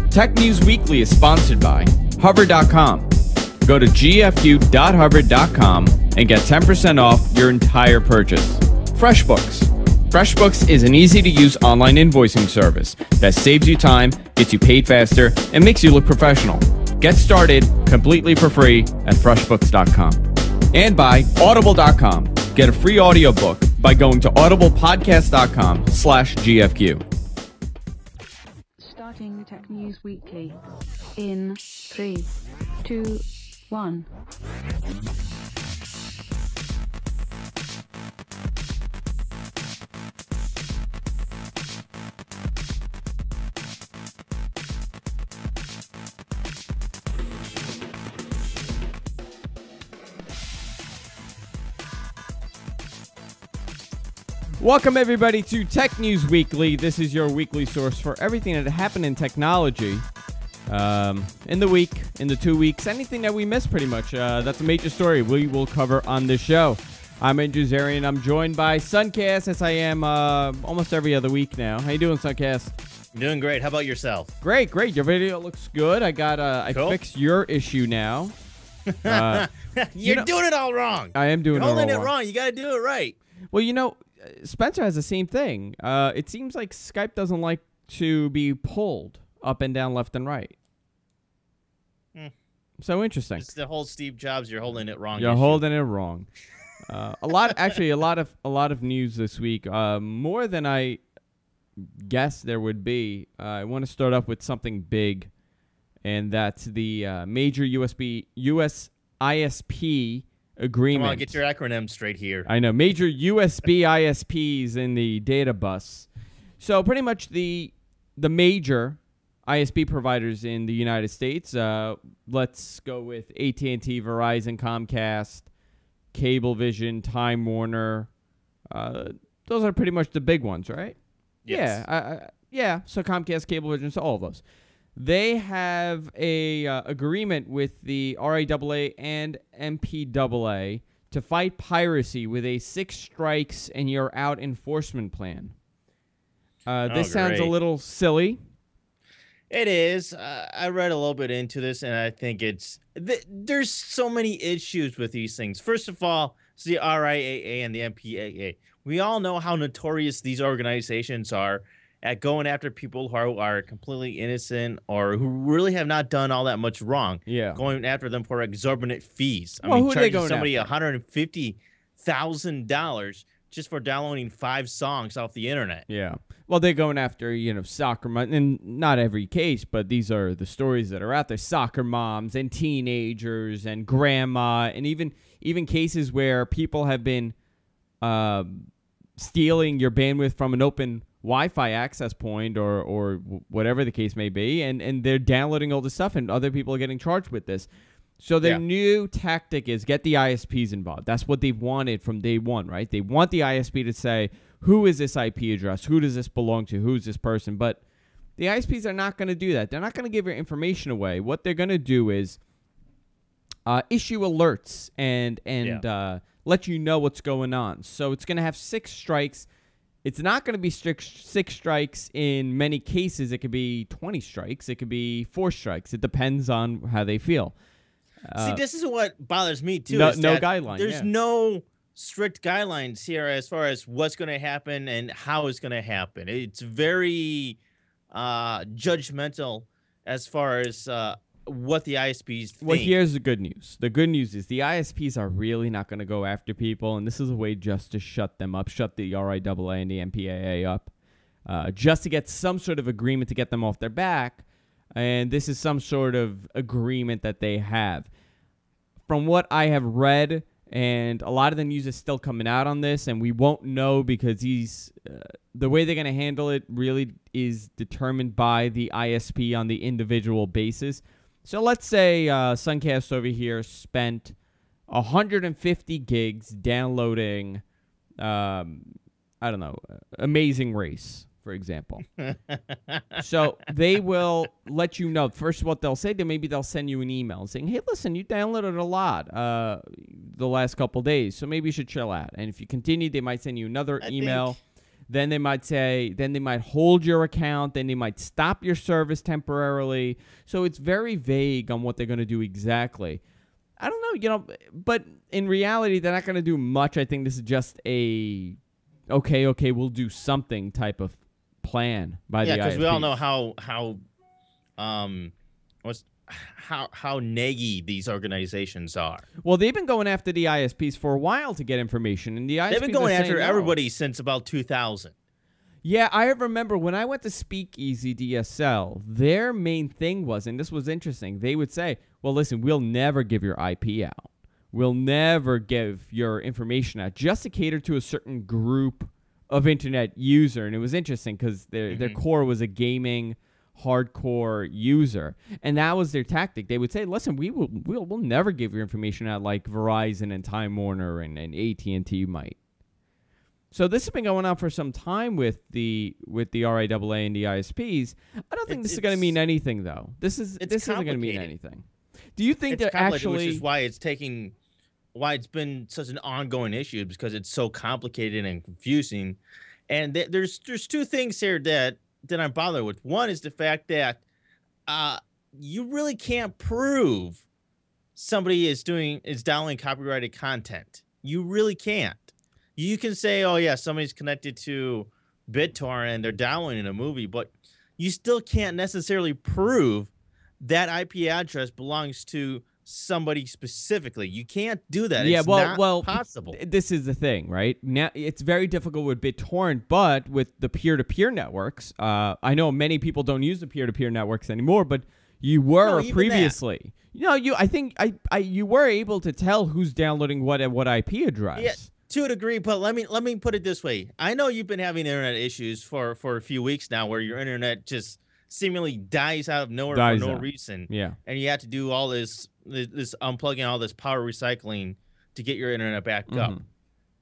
Tech News Weekly is sponsored by Hover.com. Go to gfu.hover.com and get 10% off your entire purchase. FreshBooks. FreshBooks is an easy-to-use online invoicing service that saves you time, gets you paid faster, and makes you look professional. Get started completely for free at FreshBooks.com. And by Audible.com. Get a free audiobook by going to audiblepodcast.com/GFQ. Starting Tech News Weekly in 3, 2, 1. Welcome, everybody, to Tech News Weekly. This is your weekly source for everything that happened in technology in the week, in the 2 weeks, anything that we missed, pretty much. That's a major story we will cover on this show. I'm Andrew Zarian. I'm joined by Suncast, as I am almost every other week now. How you doing, Suncast? I'm doing great. How about yourself? Great, great. Your video looks good. I got Cool. I fixed your issue now. You're doing it all wrong. I am doing You're holding it it wrong. wrong. You got to do it right. Well, you know, Spencer has the same thing. It seems like Skype doesn't like to be pulled up and down, left and right. So interesting. It's the whole Steve Jobs. You're holding it wrong. You're issue. holding it wrong. A lot of news this week. More than I guessed there would be. I want to start off with something big, and that's the major US ISP agreement. Come on, get your acronym straight here. I know. Major USB ISPs in the data bus. So pretty much the major ISP providers in the United States. Let's go with AT&T, Verizon, Comcast, Cablevision, Time Warner. Those are pretty much the big ones, right? Yes. Yeah. So Comcast, Cablevision, so all of those. They have a agreement with the RIAA and MPAA to fight piracy with a 6 strikes and you're out enforcement plan. This sounds a great. little silly. It is. I read a little bit into this, and I think there's so many issues with these things. First of all, it's the RIAA and the MPAA. We all know how notorious these organizations are at going after people who are completely innocent or who really have not done all that much wrong. Yeah. Going after them for exorbitant fees. Well, who are they charging going somebody after? $150,000 just for downloading 5 songs off the internet. Yeah. Well, they're going after, soccer moms, and not every case, but these are the stories that are out there. Soccer moms and teenagers and grandma, and even cases where people have been stealing your bandwidth from an open Wi-Fi access point or whatever the case may be, and they're downloading all this stuff, and other people are getting charged with this. So their new tactic is get the ISPs involved. That's what they've wanted from day one, right? They want the ISP to say, who is this IP address? Who does this belong to? Who's this person? But the ISPs are not going to do that. They're not going to give your information away. What they're going to do is issue alerts and let you know what's going on. So it's going to have 6 strikes. It's not going to be 6 strikes in many cases. It could be 20 strikes. It could be 4 strikes. It depends on how they feel. See, this is what bothers me, too. No is that guideline. There's no strict guidelines here as far as what's going to happen and how it's going to happen. It's very judgmental as far as what the ISPs think. Well, here's the good news. The good news is the ISPs are really not going to go after people, and this is a way just to shut them up, shut the RIAA and the MPAA up, just to get some sort of agreement to get them off their back. And this is some sort of agreement that they have. From what I have read, and a lot of the news is still coming out on this, and we won't know because the way they're going to handle it really is determined by the ISP on the individual basis. So let's say Suncast over here spent 150 gigs downloading, Amazing Race, for example. So they will let you know. First, what they'll say, then maybe they'll send you an email saying, hey, listen, you downloaded a lot the last couple days, so maybe you should chill out. And if you continue, they might send you another email. Then they might hold your account. Then they might stop your service temporarily. So it's very vague on what they're going to do exactly. I don't know, but in reality, they're not going to do much. I think this is just a, okay, we'll do something type of plan by the ISPs. Yeah, because we all know how naggy these organizations are. Well, they've been going after the ISPs for a while to get information, and the ISPs they've been going after no. everybody since about 2000. Yeah, I remember when I went to Speakeasy DSL, their main thing was, and this was interesting, they would say, well, listen, we'll never give your IP out. We'll never give your information out just to cater to a certain group of internet user. And it was interesting because their core was a gaming hardcore user, and that was their tactic. They would say, listen, we'll never give your information out like Verizon and Time Warner and AT&T might. So this has been going on for some time with the RIAA and the ISPs. I don't think this is going to mean anything, though. This isn't going to mean anything. Do you think that actually, which is why it's been such an ongoing issue, because it's so complicated and confusing. And there's two things here that I'm bothered with. One is the fact that you really can't prove somebody is downloading copyrighted content. You really can't. You can say, oh yeah, somebody's connected to BitTorrent and they're downloading a movie, but you still can't necessarily prove that IP address belongs to somebody specifically. You can't do that. Yeah, it's well, possible. This is the thing, right? Now it's very difficult with BitTorrent, but with the peer-to-peer networks, I know many people don't use the peer-to-peer networks anymore, but you were previously. I think you were able to tell who's downloading what at what IP address. Yeah, to a degree, but let me put it this way. I know you've been having internet issues for a few weeks now, where your internet just seemingly dies out of nowhere for no reason. Yeah, and you have to do all this unplugging, all this power recycling to get your internet back up.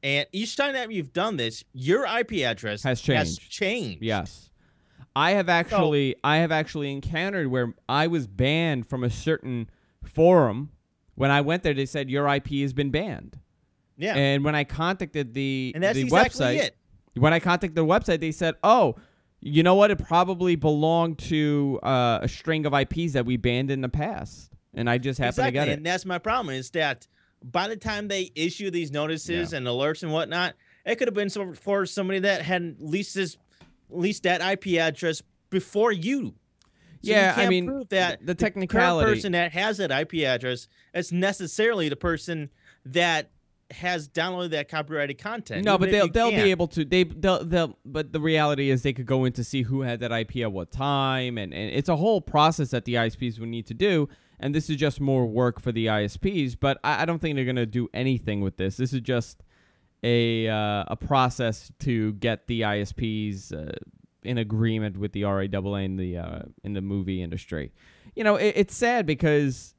And each time that you've done this, your IP address has changed. Yes. I have actually encountered where I was banned from a certain forum. When I went there, they said your IP has been banned. Yeah. And when I contacted the exactly website, they said, "Oh, you know what? It probably belonged to a string of IPs that we banned in the past." And I just happened to get it. And that's my problem, is that by the time they issue these notices and alerts and whatnot, it could have been for somebody that had leased that IP address before you. So you can't prove that the technicality, current person that has that IP address is necessarily the person that has downloaded that copyrighted content. No, but they'll be able to. But the reality is they could go in to see who had that IP at what time, and it's a whole process that the ISPs would need to do. And this is just more work for the ISPs. But I don't think they're going to do anything with this. This is just a process to get the ISPs in agreement with the RIAA in the movie industry. It's sad because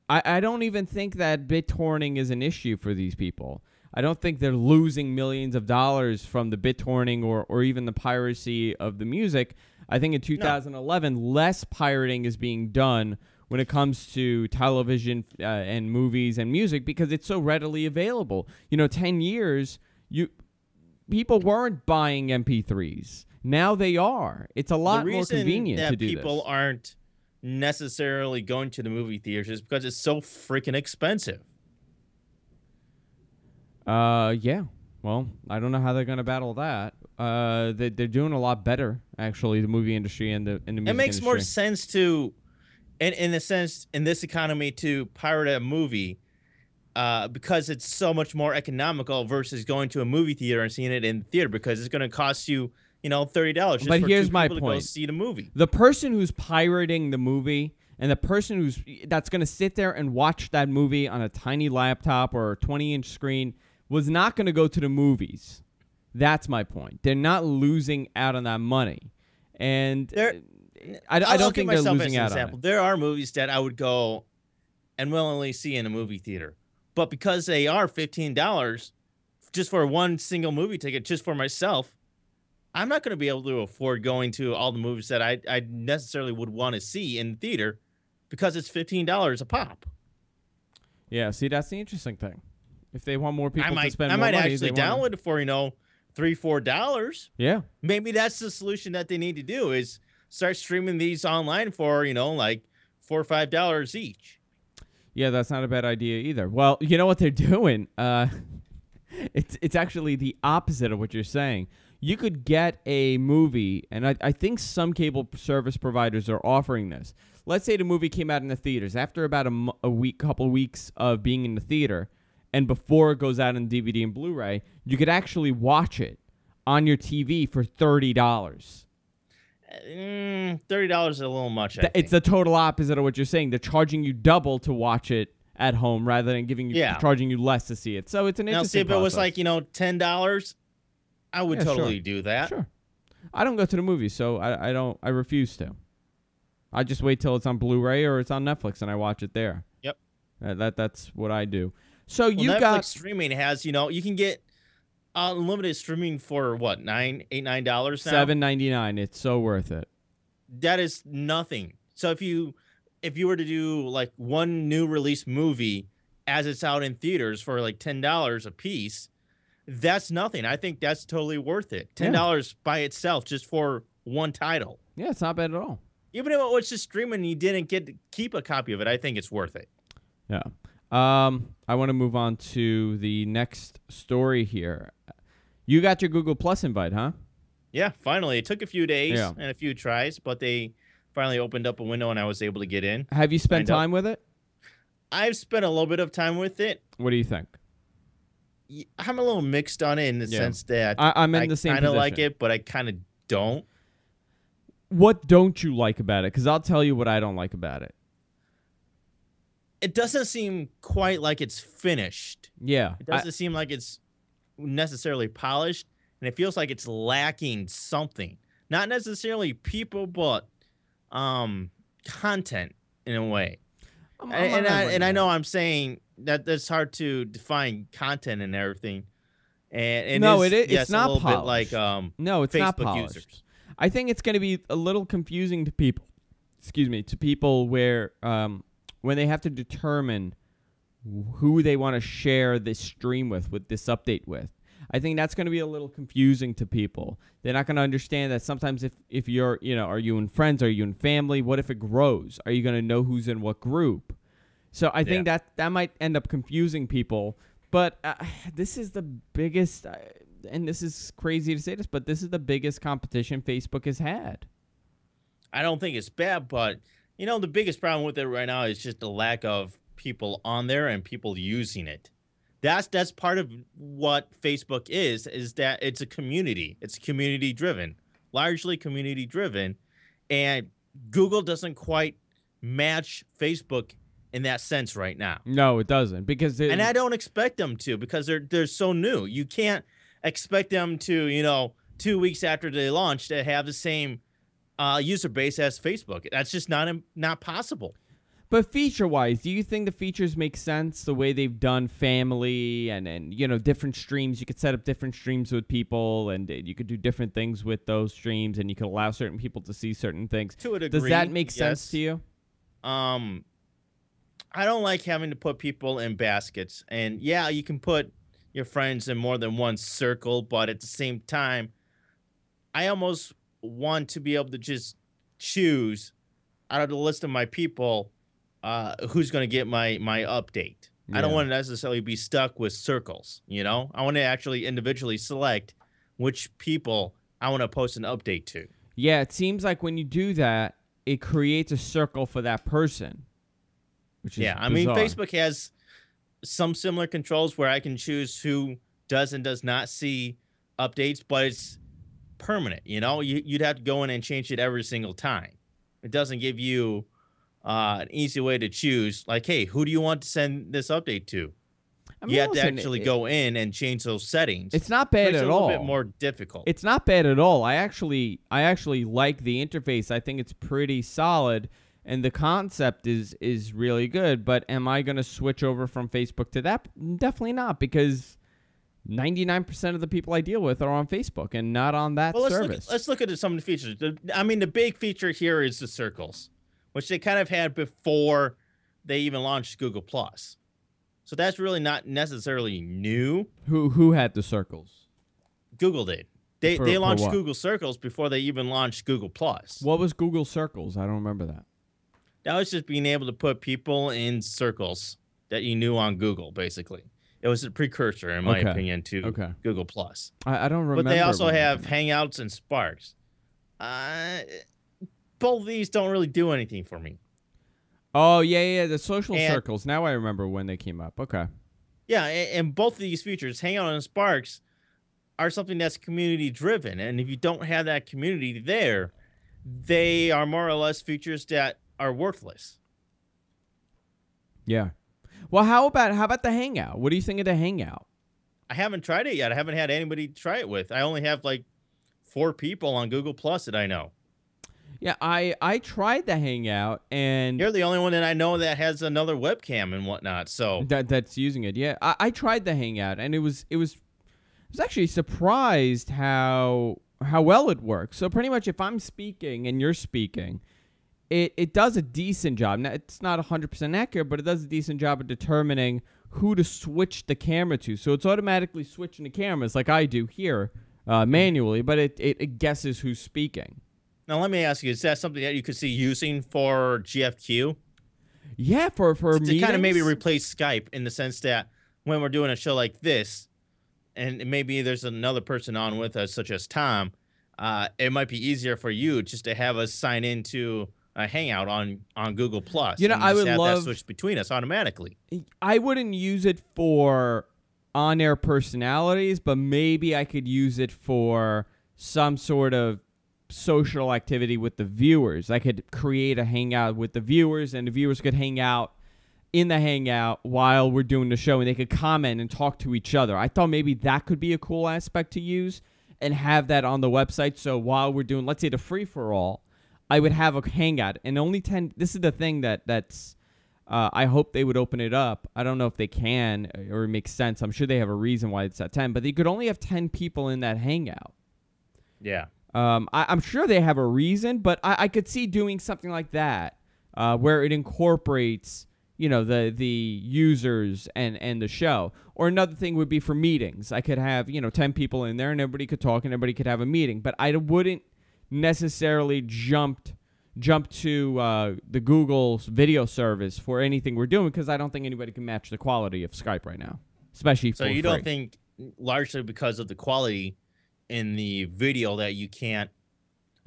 I don't even think that BitTorrenting is an issue for these people. I don't think they're losing millions of dollars from the BitTorrenting or even the piracy of the music. I think in 2011, less pirating is being done when it comes to television and movies and music because it's so readily available. 10 years, people weren't buying MP3s. Now they are. It's a lot more convenient to do this. People aren't necessarily going to the movie theaters is because it's so freaking expensive. Yeah. Well, I don't know how they're going to battle that. They're doing a lot better, actually, the movie industry and the music industry. It makes more sense to, in a sense, in this economy, to pirate a movie because it's so much more economical versus going to a movie theater and seeing it in the theater, because it's going to cost you, $30 just but for here's two my people point. to go see the movie. The person who's pirating the movie and the person that's going to sit there and watch that movie on a tiny laptop or a 20-inch screen was not going to go to the movies. That's my point. They're not losing out on that money. And I don't think they're losing out on it. There are movies that I would go and willingly see in a movie theater. But because they are $15 just for one single movie ticket, just for myself, I'm not going to be able to afford going to all the movies that I necessarily would want to see in the theater because it's $15 a pop. Yeah, see, that's the interesting thing. If they want more people to spend more money, I might actually download it for, $3-4. Yeah. Maybe that's the solution that they need to do is start streaming these online for, like $4 or $5 each. Yeah, that's not a bad idea either. Well, you know what they're doing? It's actually the opposite of what you're saying. You could get a movie, and I think some cable service providers are offering this. Let's say the movie came out in the theaters. After about a couple weeks of being in the theater, and before it goes out on DVD and Blu-ray, you could actually watch it on your TV for $30. $30 is a little much. It's the total opposite of what you're saying. They're charging you double to watch it at home rather than charging you less to see it. So it's an interesting Now, see, if it was process. like, $10, I would totally do that. Sure. I don't go to the movies, so I refuse to. I just wait till it's on Blu-ray or it's on Netflix and I watch it there. Yep. That's what I do. So you Netflix got streaming has, you can get unlimited streaming for what, $9 now? $7.99. It's so worth it. That is nothing. So if you were to do like one new release movie as it's out in theaters for like $10 a piece, that's nothing. I think that's totally worth it. $10 by itself just for one title. Yeah, it's not bad at all. Even if it was just streaming and you didn't get to keep a copy of it, I think it's worth it. Yeah. I want to move on to the next story here. You got your Google Plus invite, huh? Yeah, finally. It took a few days and a few tries, but they finally opened up a window and I was able to get in. Have you spent time with it? I've spent a little bit of time with it. What do you think? I'm a little mixed on it in the sense that I'm in the same kind of position. like it, but I kind of don't. What don't you like about it? Because I'll tell you what I don't like about it. It doesn't seem quite like it's finished. Yeah. It doesn't seem like it's necessarily polished, and it feels like it's lacking something. Not necessarily people, but content in a way. I know I'm saying that's hard to define content and everything. And no, it's not a little polished. bit like no, it's Facebook not polished. users. I think it's going to be a little confusing to people. Excuse me, to people where when they have to determine who they want to share this stream with this update with. I think that's going to be a little confusing to people. They're not going to understand that sometimes if you're, are you in friends? Are you in family? What if it grows? Are you going to know who's in what group? So I think that might end up confusing people. But this is the biggest, and this is crazy to say this, but this is the biggest competition Facebook has had. I don't think it's bad, but, the biggest problem with it right now is just the lack of people on there and people using it. That's part of what Facebook is that it's a community. It's community driven, largely community driven. And Google doesn't quite match Facebook in that sense right now. No, it doesn't, because and I don't expect them to, because they're so new. You can't expect them to, 2 weeks after they launch to have the same user base as Facebook. That's just not possible. But feature-wise, do you think the features make sense the way they've done family and different streams? You could set up different streams with people, and you could do different things with those streams, and you could allow certain people to see certain things. To a degree, does that make sense to you? I don't like having to put people in baskets. And yeah, you can put your friends in more than one circle, but at the same time, I almost want to be able to just choose out of the list of my people who's going to get my update. Yeah. I don't want to necessarily be stuck with circles, I want to actually individually select which people I want to post an update to. Yeah, it seems like when you do that, it creates a circle for that person. Which is bizarre. I mean, Facebook has some similar controls where I can choose who does and does not see updates, but it's permanent. You'd have to go in and change it every single time. It doesn't give you an easy way to choose, like, hey, who do you want to send this update to? I mean, you have to actually go in and change those settings. It's not bad at all. It's a little bit more difficult. It's not bad at all. I actually like the interface. I think it's pretty solid, and the concept is really good. But am I going to switch over from Facebook to that? Definitely not, because 99% of the people I deal with are on Facebook and not on that service. Let's look at some of the features. The big feature here is the circles, which they kind of had before they even launched Google Plus. So that's really not necessarily new. Who had the circles? Google did. They For launched what? Google Circles before they even launched Google Plus. What was Google Circles? I don't remember that. That was just being able to put people in circles that you knew on Google, basically. It was a precursor, in my opinion, to Google Plus. I don't remember. But they also have Hangouts and Sparks. Both of these don't really do anything for me. Oh, yeah, the social circles. Now I remember when they came up. Okay. Yeah, and both of these features, Hangout and Sparks, are something that's community-driven. And if you don't have that community there, they are more or less features that are worthless. Yeah. Well, how about the Hangout? What do you think of the Hangout? I haven't tried it yet. I haven't had anybody try it with. I only have like 4 people on Google Plus that I know. Yeah, I tried the Hangout, and you're the only one that I know that has another webcam and whatnot. So that's using it. Yeah, I tried the Hangout, and I was actually surprised how well it works. So pretty much, if I'm speaking and you're speaking, it does a decent job. Now, it's not 100% accurate, but it does a decent job of determining who to switch the camera to. So it's automatically switching the cameras like I do here manually, but it guesses who's speaking. Now, let me ask you, is that something that you could see using for GFQ? Yeah, for to kind of maybe replace Skype in the sense that when we're doing a show like this, and maybe there's another person on with us, such as Tom, it might be easier for you just to have us sign into a Hangout on Google Plus. You know, I would love that switch between us automatically. I wouldn't use it for on-air personalities, but maybe I could use it for some sort of social activity with the viewers. I could create a Hangout with the viewers, and the viewers could hang out in the Hangout while we're doing the show, and they could comment and talk to each other. I thought maybe that could be a cool aspect to use and have that on the website. So while we're doing, let's say, the free-for-all, I would have a Hangout, and only 10. This is the thing that's I hope they would open it up. I don't know if they can or it makes sense. I'm sure they have a reason why it's at 10, but they could only have 10 people in that Hangout. Yeah. I'm sure they have a reason, but I could see doing something like that where it incorporates, you know, the users and the show. Or another thing would be for meetings. I could have, 10 people in there and everybody could talk and everybody could have a meeting. But I wouldn't necessarily jump to the Google's video service for anything we're doing because I don't think anybody can match the quality of Skype right now, especially for So you free. don't think, largely because of the quality in the video, that you can't...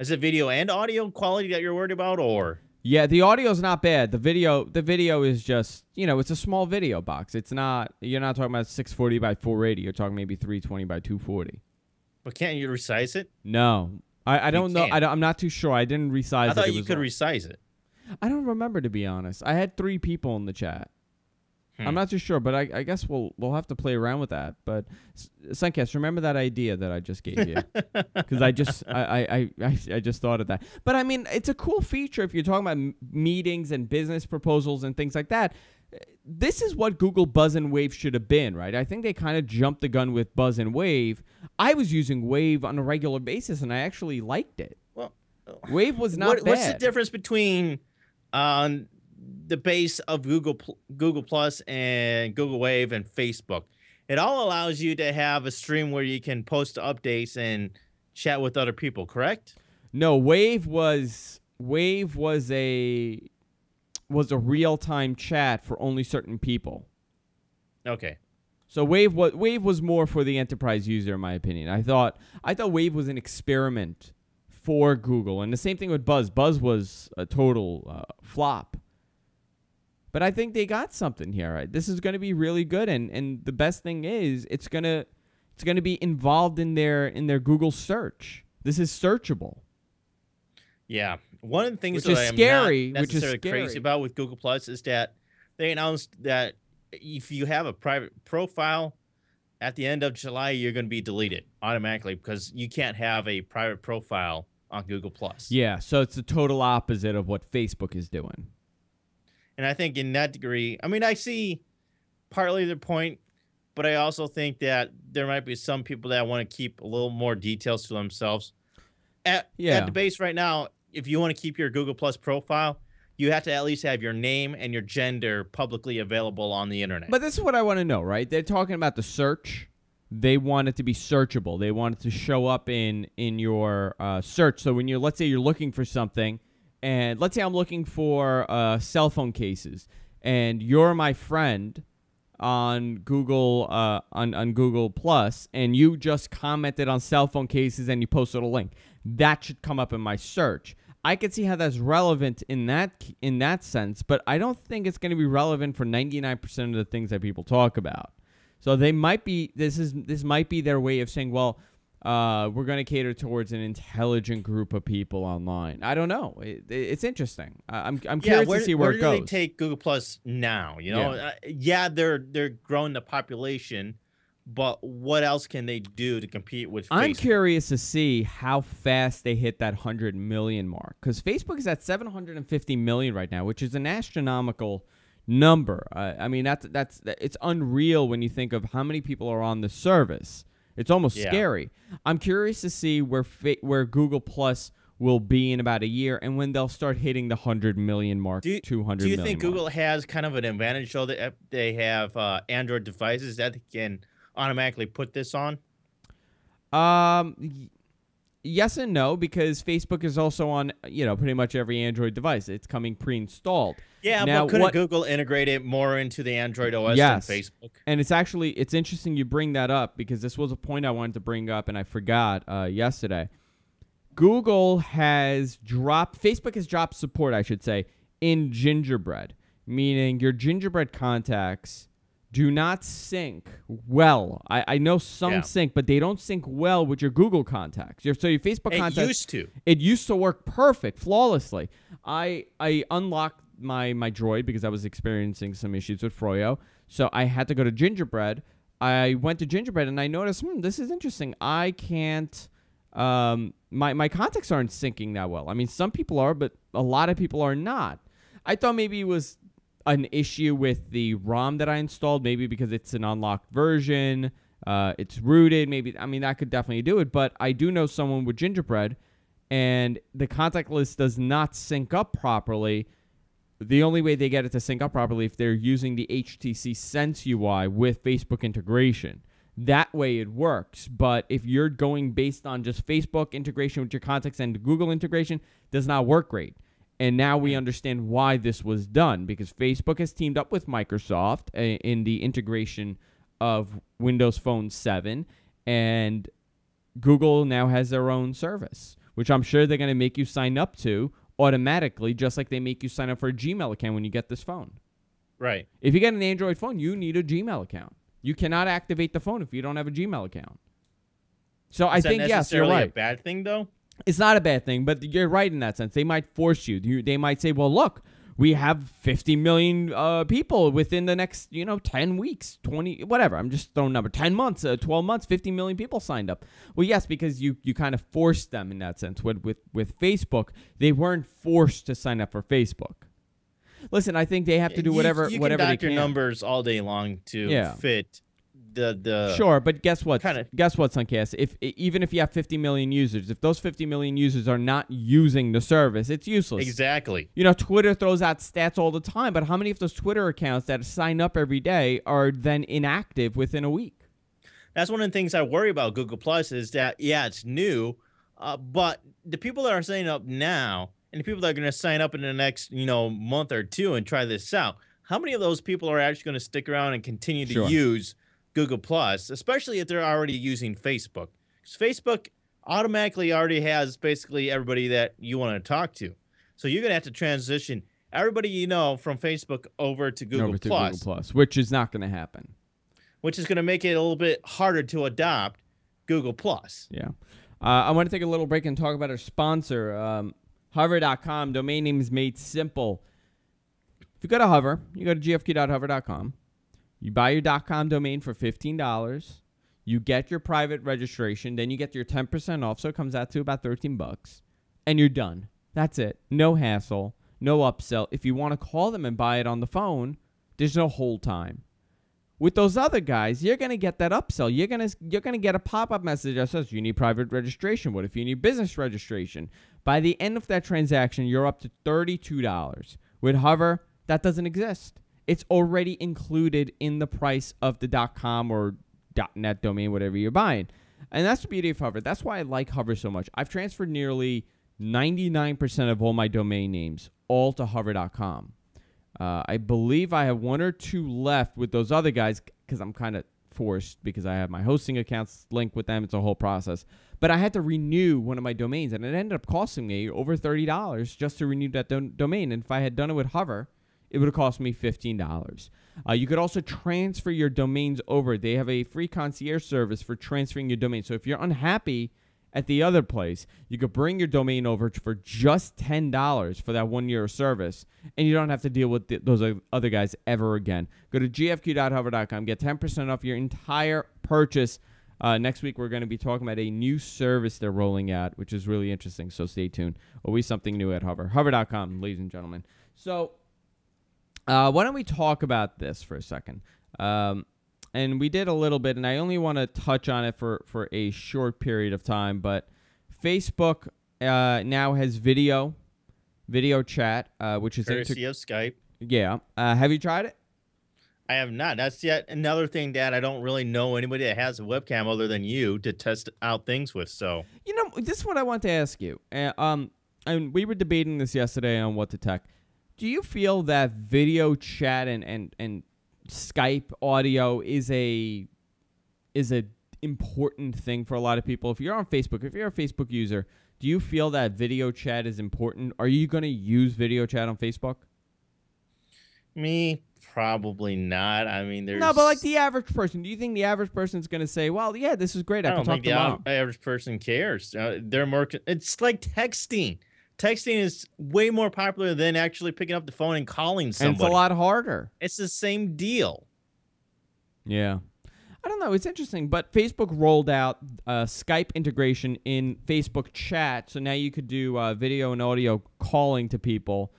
Is it video and audio quality that you're worried about, or... Yeah, the audio's not bad. The video is just, it's a small video box. It's not, you're not talking about 640 by 480. You're talking maybe 320 by 240. But can't you resize it? No. I don't know. I'm not too sure. I didn't resize it. I thought you could resize it. I don't remember, to be honest. I had 3 people in the chat. I'm not too sure, but I guess we'll have to play around with that. But Suncast, remember that idea that I just gave you? Because I just thought of that. But I mean, it's a cool feature if you're talking about meetings and business proposals and things like that. This is what Google Buzz and Wave should have been, right? I think they kind of jumped the gun with Buzz and Wave. I was using Wave on a regular basis, and I actually liked it. Well, Wave was not bad. What's the difference between the base of Google Plus and Google Wave and Facebook? It all allows you to have a stream where you can post updates and chat with other people, correct? No, Wave was a real-time chat for only certain people. Okay. So Wave was more for the enterprise user, in my opinion. I thought Wave was an experiment for Google, and the same thing with Buzz. Buzz was a total flop. But I think they got something here. Right? This is going to be really good, and the best thing is it's gonna be involved in their Google search. This is searchable. Yeah, one of the things that I'm not necessarily crazy about with Google Plus is that they announced that if you have a private profile at the end of July, you're going to be deleted automatically because you can't have a private profile on Google Plus. Yeah, so it's the total opposite of what Facebook is doing. And I think in that degree, I mean, I see partly the point, but I also think that there might be some people that want to keep a little more details to themselves. At the base right now, if you want to keep your Google Plus profile, you have to at least have your name and your gender publicly available on the internet. But this is what I want to know, right? They're talking about the search. they want it to be searchable. They want it to show up in your search. So when let's say you're looking for something, and let's say I'm looking for cell phone cases, and you're my friend on Google on Google Plus, and you just commented on cell phone cases and you posted a link, that should come up in my search. I could see how that's relevant in that sense, but I don't think it's going to be relevant for 99% of the things that people talk about. So they might be this might be their way of saying, well, we're going to cater towards an intelligent group of people online. I don't know. It's interesting. I'm curious to see where it goes. Where do they take Google Plus now? You know, they're growing the population, but what else can they do to compete with Facebook? I'm curious to see how fast they hit that 100 million mark, because Facebook is at 750 million right now, which is an astronomical number. I mean, it's unreal when you think of how many people are on the service. It's almost scary. I'm curious to see where Google Plus will be in about a year, and when they'll start hitting the 100 million mark, 200 million. Do you think mark. Google has kind of an advantage, though, that they have Android devices that they can automatically put this on? Yes and no, because Facebook is also on, pretty much every Android device. It's coming pre-installed. Yeah, now, but couldn't Google integrate it more into the Android OS than Facebook? And it's interesting you bring that up, because this was a point I wanted to bring up and I forgot yesterday. Facebook has dropped support, I should say, in Gingerbread, meaning your Gingerbread contacts do not sync well. I know some sync, but they don't sync well with your Google contacts. Your Facebook contacts. It used to work perfect, flawlessly. I unlocked my Droid because I was experiencing some issues with Froyo, so I had to go to Gingerbread. I went to Gingerbread and I noticed, this is interesting. I can't. My contacts aren't syncing that well. I mean, some people are, but a lot of people are not. I thought maybe it was an issue with the ROM that I installed, maybe because it's an unlocked version, it's rooted, maybe. I mean, that could definitely do it, but I do know someone with Gingerbread, and the contact list does not sync up properly. The only way they get it to sync up properly if they're using the HTC Sense UI with Facebook integration. That way it works, but if you're going based on just Facebook integration with your contacts and Google integration, does not work great. And now we understand why this was done, because Facebook has teamed up with Microsoft in the integration of Windows Phone 7, and Google now has their own service, which I'm sure they're going to make you sign up to automatically, just like they make you sign up for a Gmail account when you get this phone. Right. If you get an Android phone, you need a Gmail account. You cannot activate the phone if you don't have a Gmail account. So I think, yes, you're right. Is that necessarily a bad thing, though? It's not a bad thing, but you're right in that sense. They might force you. They might say, well, look, we have 50 million people within the next, 10 weeks, 20, whatever. I'm just throwing a number. 10 months, 12 months, 50 million people signed up. Well, yes, because you kind of forced them in that sense. With Facebook, they weren't forced to sign up for Facebook. Listen, I think they have to do whatever they can. You can doctor numbers all day long to fit the sure, but guess what? Guess what, Suncast? Even if you have 50 million users, if those 50 million users are not using the service, it's useless. Exactly. Twitter throws out stats all the time, but how many of those Twitter accounts that sign up every day are then inactive within a week? That's one of the things I worry about Google Plus is that, it's new, but the people that are signing up now and the people that are going to sign up in the next, month or two and try this out, how many of those people are actually going to stick around and continue to use Google Plus, especially if they're already using Facebook? Because Facebook automatically already has basically everybody that you want to talk to. So you're going to have to transition everybody from Facebook over to Google Plus, which is not going to happen. Which is going to make it a little bit harder to adopt Google Plus. Yeah. I want to take a little break and talk about our sponsor, Hover.com. Domain name is made simple. If you go to Hover, you go to gfq.hover.com. You buy your .com domain for $15. You get your private registration. Then you get your 10% off, so it comes out to about $13. And you're done. That's it. No hassle. No upsell. If you want to call them and buy it on the phone, there's no hold time. With those other guys, you're going to get that upsell. You're going to get a pop-up message that says you need private registration. What if you need business registration? By the end of that transaction, you're up to $32. With Hover, that doesn't exist. It's already included in the price of the .com or .net domain, whatever you're buying. And that's the beauty of Hover. That's why I like Hover so much. I've transferred nearly 99% of all my domain names all to hover.com. I believe I have 1 or 2 left with those other guys because I'm kind of forced because I have my hosting accounts linked with them. It's a whole process. But I had to renew one of my domains, and it ended up costing me over $30 just to renew that domain. And if I had done it with Hover, it would have cost me $15. You could also transfer your domains over. They have a free concierge service for transferring your domain. So if you're unhappy at the other place, you could bring your domain over for just $10 for that 1 year service, and you don't have to deal with those other guys ever again. Go to gfq.hover.com. Get 10% off your entire purchase. Next week, we're going to be talking about a new service they're rolling out, which is really interesting, so stay tuned. Always something new at Hover. Hover.com, ladies and gentlemen. So why don't we talk about this for a second? And we did a little bit, and I only want to touch on it for a short period of time, but Facebook now has video chat, which is courtesy of Skype. Yeah. Have you tried it? I have not. That's yet another thing that I don't really know anybody that has a webcam other than you to test out things with. So, this is what I want to ask you. And we were debating this yesterday on What to Tech. Do you feel that video chat and Skype audio is a important thing for a lot of people? If you're on Facebook, if you're a Facebook user, do you feel that video chat is important? Are you going to use video chat on Facebook? Me, probably not. I mean, there's no, but like the average person, do you think the average person is going to say, "Well, yeah, this is great. I can talk to mom"? The average person cares. They're more. It's like texting. Texting is way more popular than actually picking up the phone and calling somebody. And it's a lot harder. It's the same deal. Yeah. I don't know. It's interesting. But Facebook rolled out Skype integration in Facebook chat. So now you could do video and audio calling to people.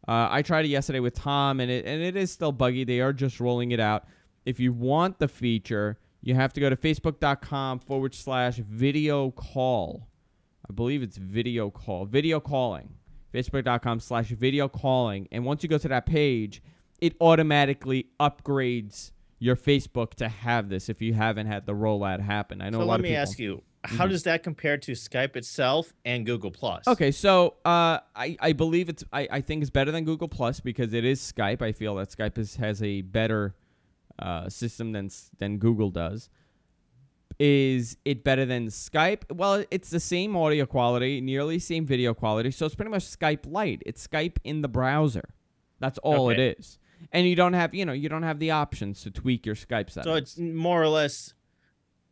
I tried it yesterday with Tom, and it is still buggy. They are just rolling it out. If you want the feature, you have to go to facebook.com/video call. I believe it's video calling. Facebook.com/video calling. And once you go to that page, it automatically upgrades your Facebook to have this if you haven't had the rollout happen. I know a lot of people. So let me ask you, how does that compare to Skype itself and Google+? Okay, so I believe I think it's better than Google+ because it is Skype. I feel that Skype has a better system than Google does. Is it better than Skype? Well, it's the same audio quality, nearly same video quality, so it's pretty much Skype Lite. It's Skype in the browser. That's all it is. And you don't have the options to tweak your Skype settings. So it's more or less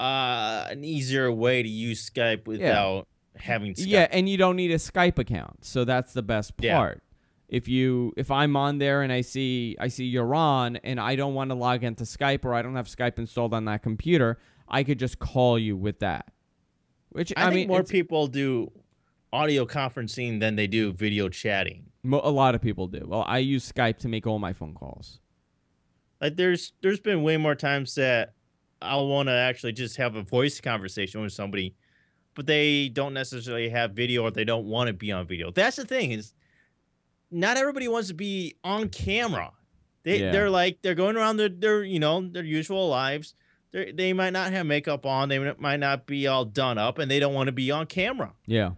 an easier way to use Skype without having Skype. Yeah, and you don't need a Skype account. So that's the best part. If I'm on there and I see you're on and I don't want to log into Skype or I don't have Skype installed on that computer, I could just call you with that. Which I mean, more people do audio conferencing than they do video chatting. A lot of people do. Well, I use Skype to make all my phone calls. Like there's been way more times that I'll want to actually just have a voice conversation with somebody, but they don't necessarily have video or they don't want to be on video. That's the thing is, not everybody wants to be on camera. They're going around their usual lives. They might not have makeup on. They might not be all done up, and they don't want to be on camera. Yeah.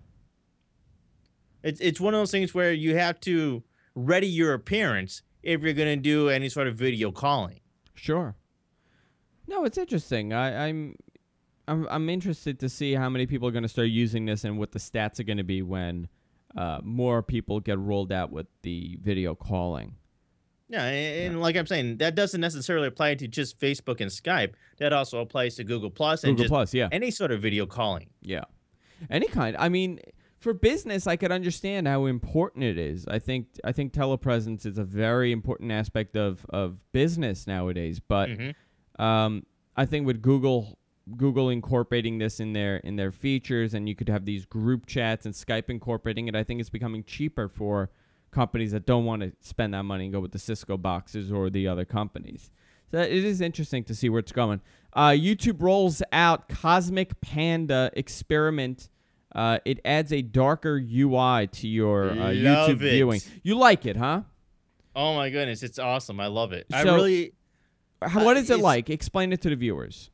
It's one of those things where you have to ready your appearance if you're going to do any sort of video calling. Sure. No, it's interesting. I'm interested to see how many people are going to start using this and what the stats are going to be when more people get rolled out with the video calling. Yeah, and like I'm saying, that doesn't necessarily apply to just Facebook and Skype. That also applies to Google Plus and any sort of video calling. Yeah, any kind. I mean, for business, I could understand how important it is. I think telepresence is a very important aspect of business nowadays. But I think with Google incorporating this in their features, and you could have these group chats and Skype incorporating it, I think it's becoming cheaper for companies that don't want to spend that money and go with the Cisco boxes or the other companies. So it is interesting to see where it's going. YouTube rolls out Cosmic Panda Experiment. It adds a darker UI to your YouTube viewing. You like it, huh? Oh my goodness, it's awesome. I love it. So, what is it like? Explain it to the viewers.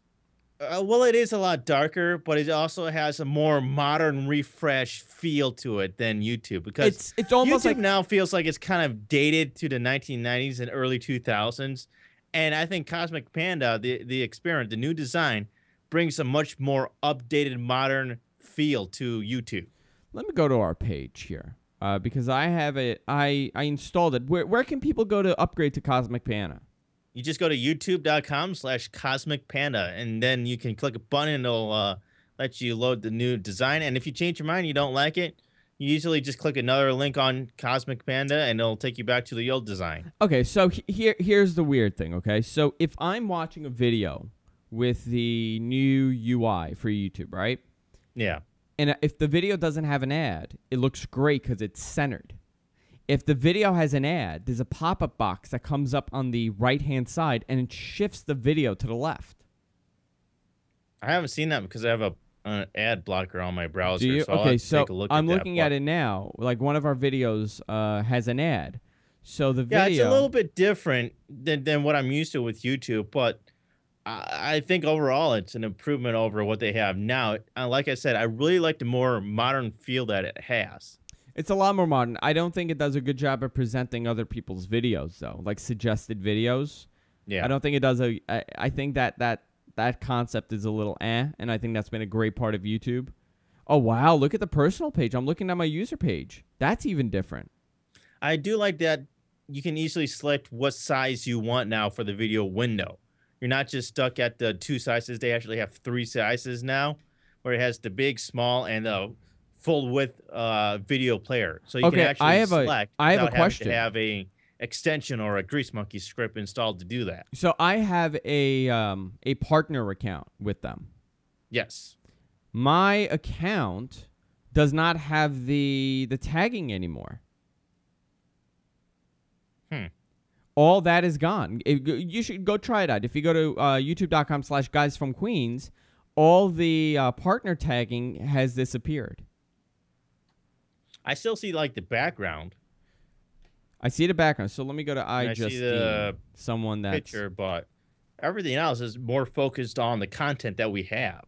Well, it is a lot darker, but it also has a more modern, refresh feel to it than YouTube, because It's almost YouTube like now feels like it's kind of dated to the 1990s and early 2000s. And I think Cosmic Panda, the experiment, the new design, brings a much more updated, modern feel to YouTube. let me go to our page here because I have it. I installed it. Where can people go to upgrade to Cosmic Panda? You just go to youtube.com/Cosmic Panda, and then you can click a button and it'll let you load the new design. And if you change your mind, you don't like it, you usually just click another link on Cosmic Panda and it'll take you back to the old design. Okay, so here's the weird thing, okay? So if I'm watching a video with the new UI for YouTube, right? Yeah. And if the video doesn't have an ad, it looks great because it's centered. If the video has an ad, there's a pop-up box that comes up on the right-hand side, and it shifts the video to the left. I haven't seen that because I have an ad blocker on my browser. Do you? So I'll Okay, have to so take a look I'm at looking at it now. Like one of our videos has an ad. So the video... Yeah, it's a little bit different than what I'm used to with YouTube, but I think overall it's an improvement over what they have now. Like I said, I really like the more modern feel that it has. It's a lot more modern. I don't think it does a good job of presenting other people's videos, though, like suggested videos. Yeah. I don't think it does a... I think that concept is a little and I think that's been a great part of YouTube. Oh, wow, look at the personal page. I'm looking at my user page. That's even different. I do like that you can easily select what size you want now for the video window. You're not just stuck at the 2 sizes. They actually have 3 sizes now, where it has the big, small, and the full width video player. So you can actually select without having to have a extension or a Grease Monkey script installed to do that. So I have a partner account with them. Yes. My account does not have the tagging anymore. All that is gone. You should go try it out. If you go to youtube.com/guysfromqueens, all the partner tagging has disappeared. I still see like the background. I see the background. So let me go to I see the someone that's picture, but everything else is more focused on the content that we have.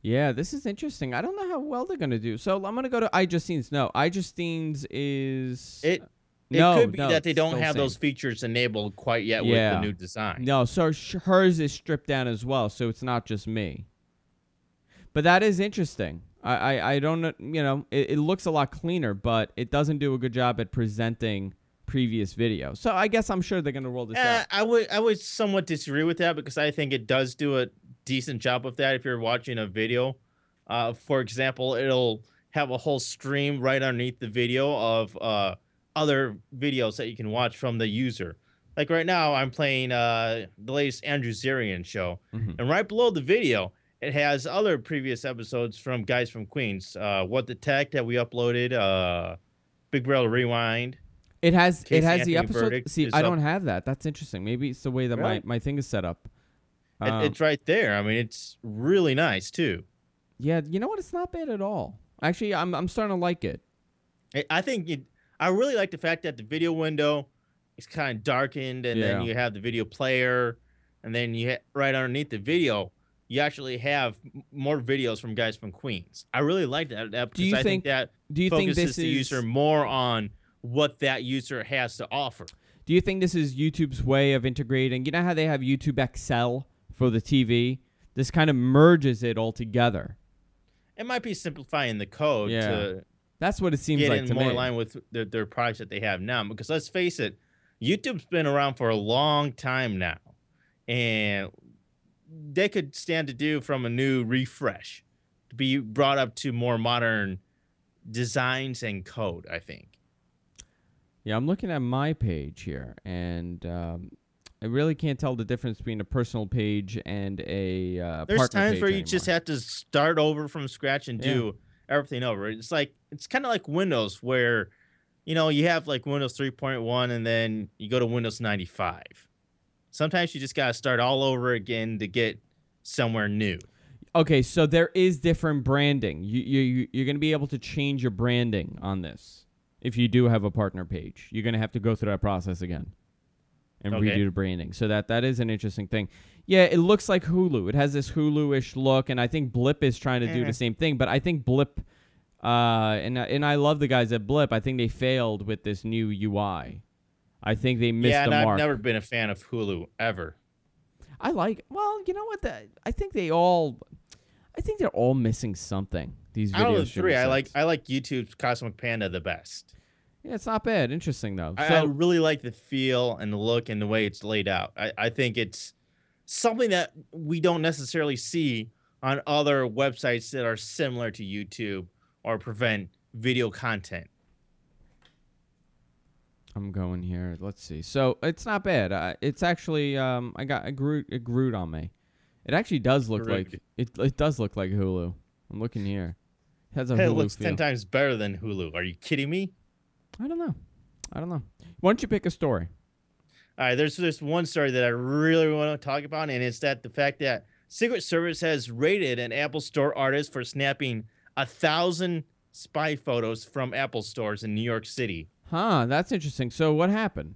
Yeah, this is interesting. I don't know how well they're gonna do. So I'm gonna go to iJustine's. No, iJustine's is It could be that they don't have those features enabled quite yet with the new design. No, so hers is stripped down as well, so it's not just me. But that is interesting. I don't know, you know, it looks a lot cleaner, but it doesn't do a good job at presenting previous videos. So I guess I'm sure they're going to roll this out. I would somewhat disagree with that, because I think it does do a decent job of that if you're watching a video. For example, it'll have a whole stream right underneath the video of other videos that you can watch from the user. Like right now, I'm playing the latest Andrew Zarian show, and right below the video, it has other previous episodes from Guys from Queens. What the Tech that we uploaded, Big Brother Rewind. It has the episode. Verdict See, I don't have that. That's interesting. Maybe it's the way that my thing is set up. It's right there. I mean, it's really nice too. Yeah, you know what? It's not bad at all. Actually, I'm starting to like it. I really like the fact that the video window is kind of darkened, and then you have the video player, and then right underneath the video, you actually have more videos from Guys from Queens. I really like that because I think that focuses the user more on what that user has to offer. Do you think this is YouTube's way of integrating? You know how they have YouTube XL for the TV? This kind of merges it all together. It might be simplifying the code to that's what it seems like to me. Get in more line with their products that they have now. Because let's face it, YouTube's been around for a long time now, and they could stand to do from a new refresh to be brought up to more modern designs and code, I think. Yeah, I'm looking at my page here, and I really can't tell the difference between a personal page and a There's partner times page where you anymore. just have to start over from scratch and do everything over. It's kind of like Windows, where you have like Windows 3.1 and then you go to Windows 95. Sometimes you just got to start all over again to get somewhere new. Okay, so there is different branding. You're going to be able to change your branding on this. If you do have a partner page, you're going to have to go through that process again. and Okay. redo the branding. So that is an interesting thing. Yeah, it looks like Hulu. It has this Hulu-ish look, and I think Blip is trying to do the same thing. But I think Blip, and I love the guys at Blip. I think they failed with this new UI. I think they missed the mark. I've never been a fan of Hulu ever. Well, you know what? I think they're all missing something. These videos. Out of the three, I like YouTube's Cosmic Panda the best. Yeah, it's not bad. Interesting though. I really like the feel and the look and the way it's laid out. I think it's something that we don't necessarily see on other websites that are similar to YouTube or prevent video content. I'm going here. Let's see. So it's not bad. It's actually it grew on me. It actually does look like it does look like Hulu. I'm looking here. It has a Hulu It looks feel. 10 times better than Hulu. Are you kidding me? I don't know. Why don't you pick a story? All right, there's one story that I really want to talk about, and it's the fact that Secret Service has raided an Apple Store artist for snapping 1,000 spy photos from Apple stores in New York City. Huh, that's interesting. So what happened?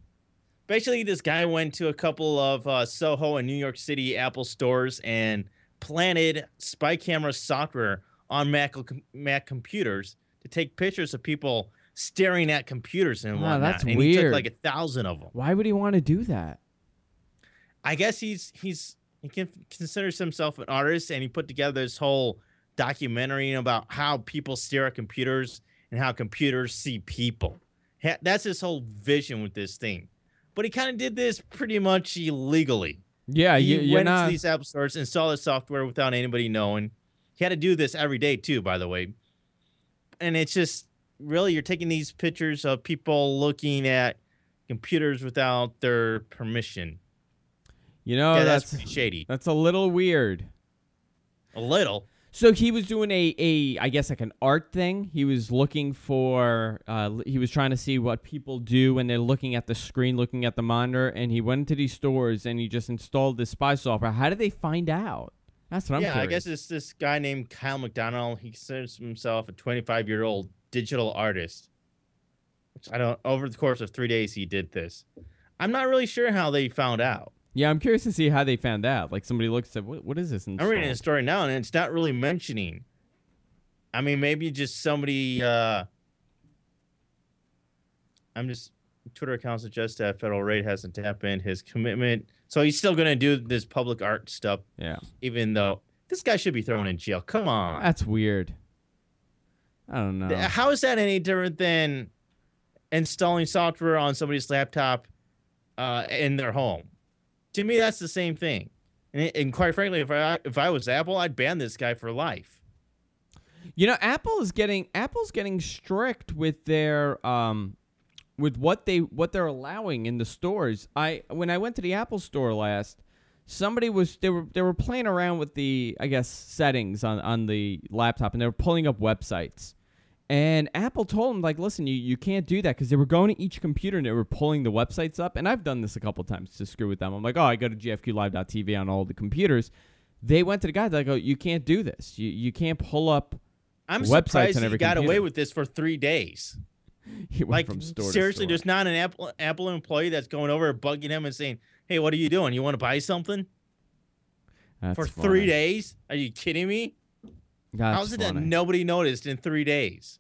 Basically, this guy went to a couple of Soho and New York City Apple stores and planted spy camera software on Mac computers to take pictures of people staring at computers and whatnot. That's and weird. He took like 1,000 of them. Why would he want to do that? I guess he considers himself an artist, and he put together this whole documentary about how people stare at computers and how computers see people. That's his whole vision with this thing. But he kind of did this pretty much illegally. Yeah, he went not... to these Apple stores, installed the software without anybody knowing. He had to do this every day too, by the way. And it's just really, you're taking these pictures of people looking at computers without their permission. You know, Yeah, that's pretty shady. That's a little weird. A little. So he was doing I guess like an art thing. He was looking for, he was trying to see what people do when they're looking at the screen, looking at the monitor, and he went into these stores and he just installed this spy software. How did they find out? That's what I'm curious. I guess it's this guy named Kyle McDonald. He considers himself a 25-year-old digital artist. Which over the course of 3 days, he did this. I'm not really sure how they found out. Yeah, I'm curious to see how they found out. Like somebody looks at, what is this? I'm reading the story now, and it's not really mentioning. I mean, maybe just somebody. Twitter account suggests that federal raid hasn't dampened his commitment, so he's still gonna do this public art stuff. Yeah. Even though this guy should be thrown in jail. Come on. That's weird. I don't know. How is that any different than installing software on somebody's laptop in their home? To me, that's the same thing. And quite frankly, if I was Apple, I'd ban this guy for life. You know, Apple's getting strict with their with what they're allowing in the stores. When I went to the Apple store last, somebody they were playing around with the, I guess, settings on the laptop, and they were pulling up websites. And Apple told them, like, listen, you can't do that, because they were going to each computer and they were pulling the websites up. And I've done this a couple times to screw with them. I'm like, I go to gfqlive.tv on all the computers. They went to the guy, they go, you can't do this. You can't pull up I'm websites surprised on every he got computer. away with this for 3 days. He went from store to seriously, store. there's not an Apple employee that's going over bugging him and saying, hey, what are you doing? You want to buy something? That's for funny. 3 days? Are you kidding me? How is it that nobody noticed in 3 days?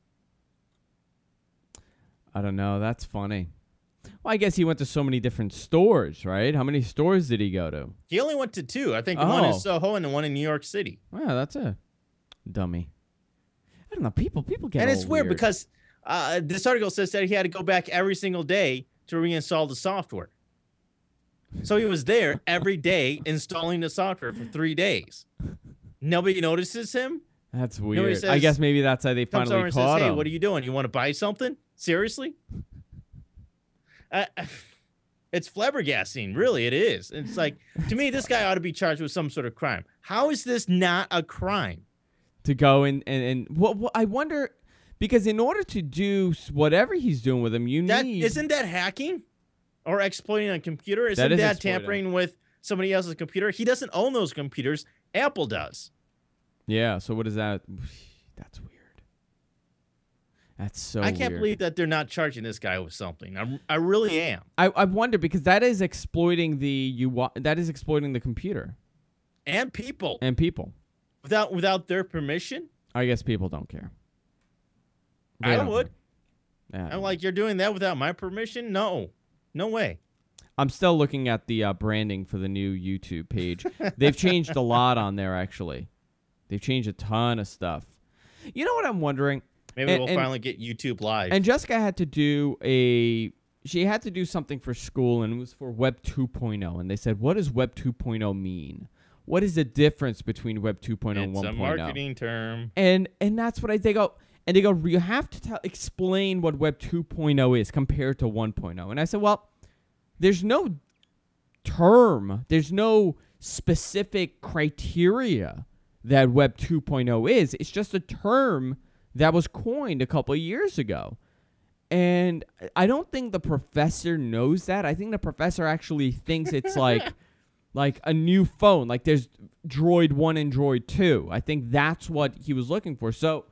I don't know. That's funny. Well, I guess he went to so many different stores, right? How many stores did he go to? He only went to 2. I think the one in Soho and the one in New York City. Wow, that's a dummy. I don't know. People get. And all it's weird because this article says that he had to go back every single day to reinstall the software. So he was there every day installing the software for 3 days. Nobody notices him. That's weird. I guess maybe that's how they finally caught him. Hey, what are you doing? You want to buy something? Seriously? It's flabbergasting. Really, it is. It's like, to me, this guy ought to be charged with some sort of crime. How is this not a crime? To go and I wonder, because in order to do whatever he's doing with them, isn't that hacking or exploiting a computer? Isn't that tampering with somebody else's computer? He doesn't own those computers. Apple does. Yeah. So what is that? That's weird. That's so I can't weird. believe that they're not charging this guy with something. I really am. I wonder because that is exploiting the computer And people and people. without their permission. I guess people don't care. They I don't would. care. Yeah. I'm like, you're doing that without my permission? No way. I'm still looking at the branding for the new YouTube page. They've changed a lot on there, actually. They've changed a ton of stuff. You know what I'm wondering? Maybe we'll finally get YouTube Live. And Jessica had to do something for school, and it was for Web 2.0. And they said, what does Web 2.0 mean? What is the difference between Web 2.0 and 1.0? It's a marketing term. And that's what they go, you have to explain what Web 2.0 is compared to 1.0. And I said, well, there's no term, there's no specific criteria that Web 2.0 is. It's just a term that was coined a couple of years ago. And I don't think the professor knows that. I think the professor actually thinks it's like a new phone. Like there's Droid 1 and Droid 2. I think that's what he was looking for. So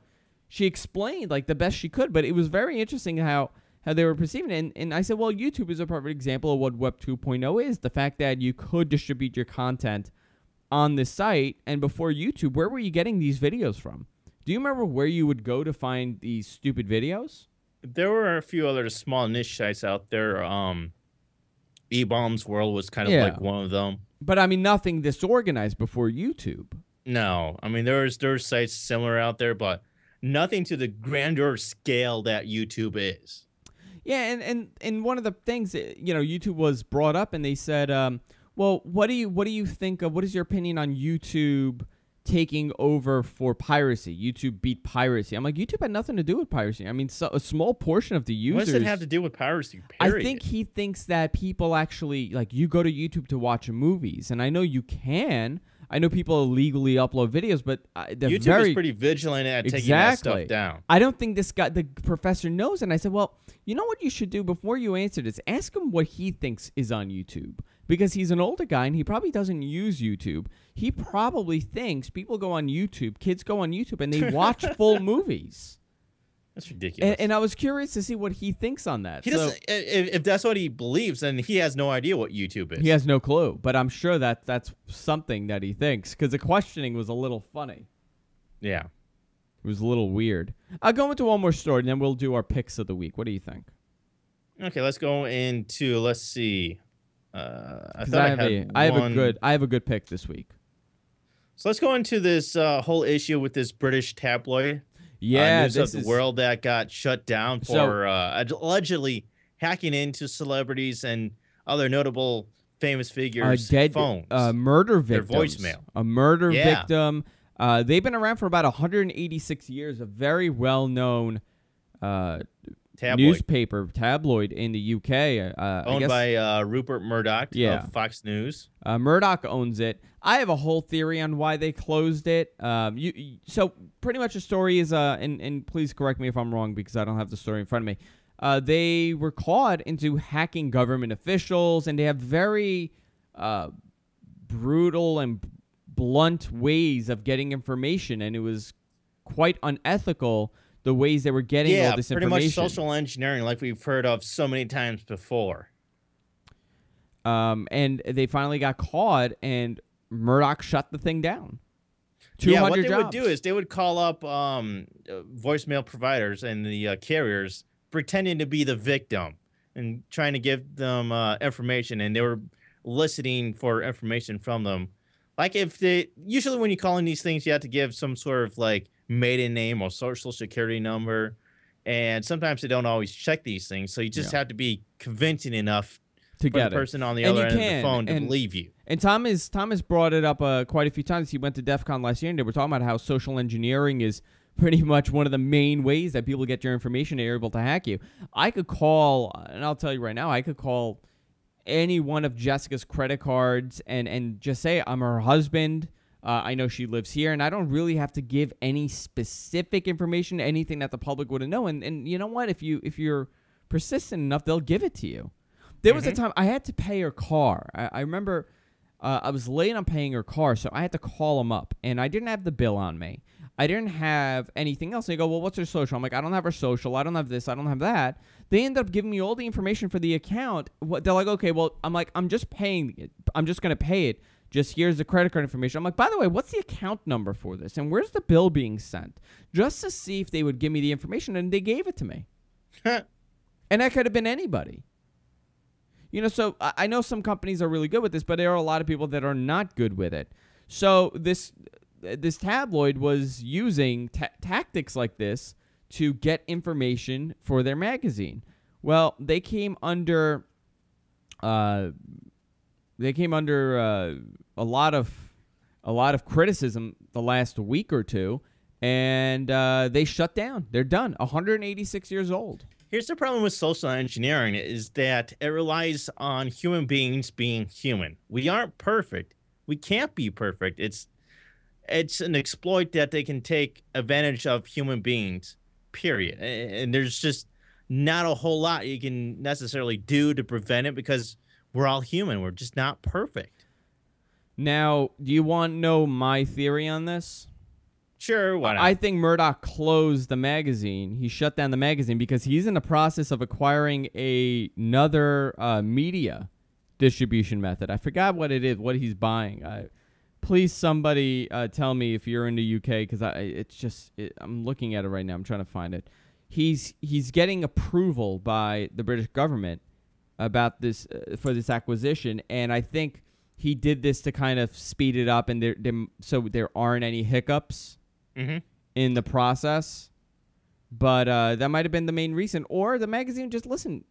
she explained like the best she could, but it was very interesting how they were perceiving it. And I said, well, YouTube is a perfect example of what Web 2.0 is. The fact that you could distribute your content on this site. And before YouTube, where were you getting these videos from? Do you remember where you would go to find these stupid videos? There were a few other small niche sites out there. E-Bombs World was kind of like one of them. But I mean, nothing disorganized before YouTube. No, I mean there's sites similar out there, but nothing to the grandeur scale that YouTube is. Yeah, and one of the things, YouTube was brought up, and they said, well, what do you think of? What is your opinion on YouTube taking over for piracy? YouTube beat piracy. I'm like, YouTube had nothing to do with piracy. I mean, a small portion of the users. What does it have to do with piracy? Period. I think he thinks that people actually, like, you go to YouTube to watch movies, and I know you can. I know people illegally upload videos, but YouTube is pretty vigilant at taking that stuff down. I don't think the professor knows. And I said, well, you know what you should do before you answer this? Ask him what he thinks is on YouTube. Because he's an older guy and he probably doesn't use YouTube. He probably thinks people go on YouTube, kids go on YouTube, and they watch full movies. That's ridiculous. And I was curious to see what he thinks on that. He doesn't. If that's what he believes, then he has no idea what YouTube is. He has no clue. But I'm sure that's something that he thinks, because the questioning was a little funny. Yeah. It was a little weird. I'll go into one more story, and then we'll do our picks of the week. What do you think? Okay, let's go into, let's see. I have a good pick this week. So let's go into this whole issue with this British tabloid. Yeah, News of the World that got shut down for allegedly hacking into celebrities and other notable famous figures' phones. Murder victims. Their voicemail. A murder victim. They've been around for about 186 years. A very well-known tabloid in the UK. Owned by Rupert Murdoch of Fox News. Murdoch owns it. I have a whole theory on why they closed it. So pretty much the story is, and please correct me if I'm wrong because I don't have the story in front of me. They were caught into hacking government officials, and they have very brutal and blunt ways of getting information, and it was quite unethical the ways they were getting all this information. Pretty much social engineering like we've heard of so many times before. And they finally got caught, and Murdoch shut the thing down. What they would do is they would call up voicemail providers and the carriers pretending to be the victim and trying to give them information, and they were listening for information from them. Like usually when you call in these things, you have to give some sort of like maiden name or social security number, and sometimes they don't always check these things, so you just have to be convincing enough to get the person on the other end of the phone to believe you. And Thomas brought it up quite a few times. He went to DEF CON last year, and they were talking about how social engineering is pretty much one of the main ways that people get your information. They're able to hack you. I could call, and I'll tell you right now, I could call any one of Jessica's credit cards and just say, I'm her husband. I know she lives here, and I don't really have to give any specific information, anything that the public wouldn't know. And you know what? If you're persistent enough, they'll give it to you. There was a time I had to pay her car. I remember I was late on paying her car, so I had to call them up, and I didn't have the bill on me. I didn't have anything else. They go, well, what's her social? I'm like, I don't have her social. I don't have this. I don't have that. They end up giving me all the information for the account. They're like, okay, well, I'm like, I'm just paying it. I'm just going to pay it. Just here's the credit card information. I'm like, by the way, what's the account number for this? And where's the bill being sent? Just to see if they would give me the information. And they gave it to me. And that could have been anybody. You know, so I know some companies are really good with this, but there are a lot of people that are not good with it. So this tabloid was using tactics like this to get information for their magazine. Well, they came under a lot of criticism the last week or two, and they shut down. They're done. 186 years old. Here's the problem with social engineering is that it relies on human beings being human. We aren't perfect. We can't be perfect. It's an exploit that they can take advantage of human beings, period. And there's just not a whole lot you can necessarily do to prevent it because we're all human. We're just not perfect. Now, do you want to know my theory on this? Sure, why not? I think Murdoch closed the magazine. He shut down the magazine because he's in the process of acquiring another media distribution method. I forgot what it is, what he's buying. Please, somebody tell me if you're in the UK, because I'm looking at it right now. I'm trying to find it. He's getting approval by the British government about this for this acquisition, and I think he did this to kind of speed it up, and so there aren't any hiccups in the process. But that might have been the main reason, or the magazine just wasn't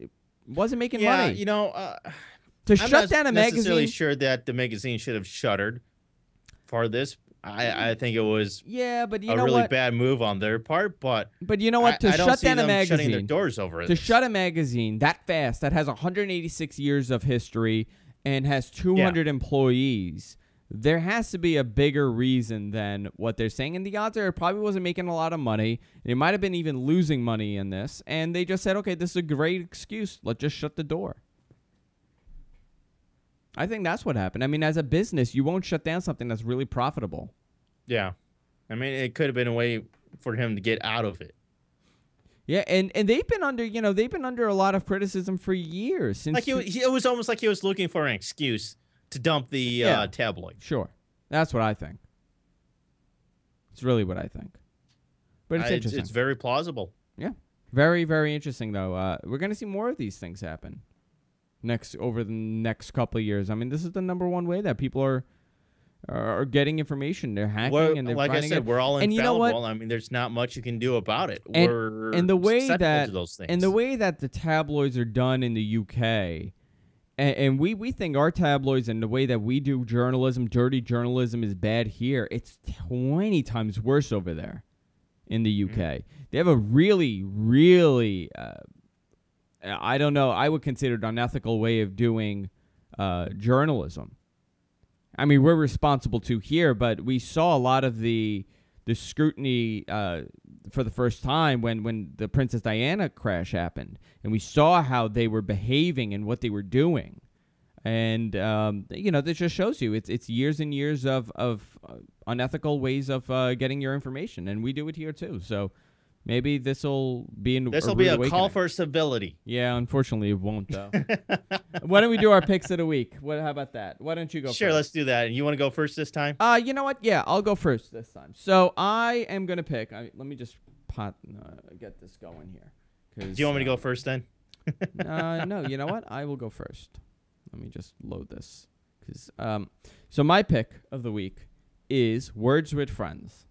making money. You know, to shut down a magazine. I'm not necessarily sure that the magazine should have shuttered for this. I think it was but you a know really what? bad move on their part. But you know what? To shut down a magazine, shutting their doors over it. To shut a magazine that fast, that has 186 years of history and has 200 employees, there has to be a bigger reason than what they're saying. And the odds are it probably wasn't making a lot of money. They might have been even losing money in this. And they just said, okay, this is a great excuse. Let's just shut the door. I think that's what happened. I mean, as a business, you won't shut down something that's really profitable. Yeah. I mean, it could have been a way for him to get out of it. Yeah, and they've been under a lot of criticism for years. Since it was almost like he was looking for an excuse to dump the tabloid. Sure. That's what I think. It's really what I think. But it's interesting. It's very plausible. Yeah. Very, very interesting, though. We're going to see more of these things happen over the next couple of years. I mean, this is the number one way that people are getting information. They're hacking and they're like I finding said, it. we're all and infallible. You know what? I mean, there's not much you can do about it. And the way that to those things. and the way that the tabloids are done in the UK, and we think our tabloids and the way that we do journalism, dirty journalism, is bad here. It's 20 times worse over there in the UK. They have a really, really I don't know, I would consider it an unethical way of doing journalism. I mean, we're responsible too here, but we saw a lot of the scrutiny for the first time when the Princess Diana crash happened, and we saw how they were behaving and what they were doing, and this just shows you it's years and years of unethical ways of getting your information, and we do it here too. So maybe this will be a call for civility. Yeah, unfortunately it won't though. Why don't we do our picks of the week? How about that? Why don't you go first? Sure, let's do that. You want to go first this time? You know what? Yeah, I'll go first this time. So I am going to pick. Let me just get this going here. Do you want me to go first then? No, you know what? I will go first. Let me just load this. So my pick of the week is Words with Friends.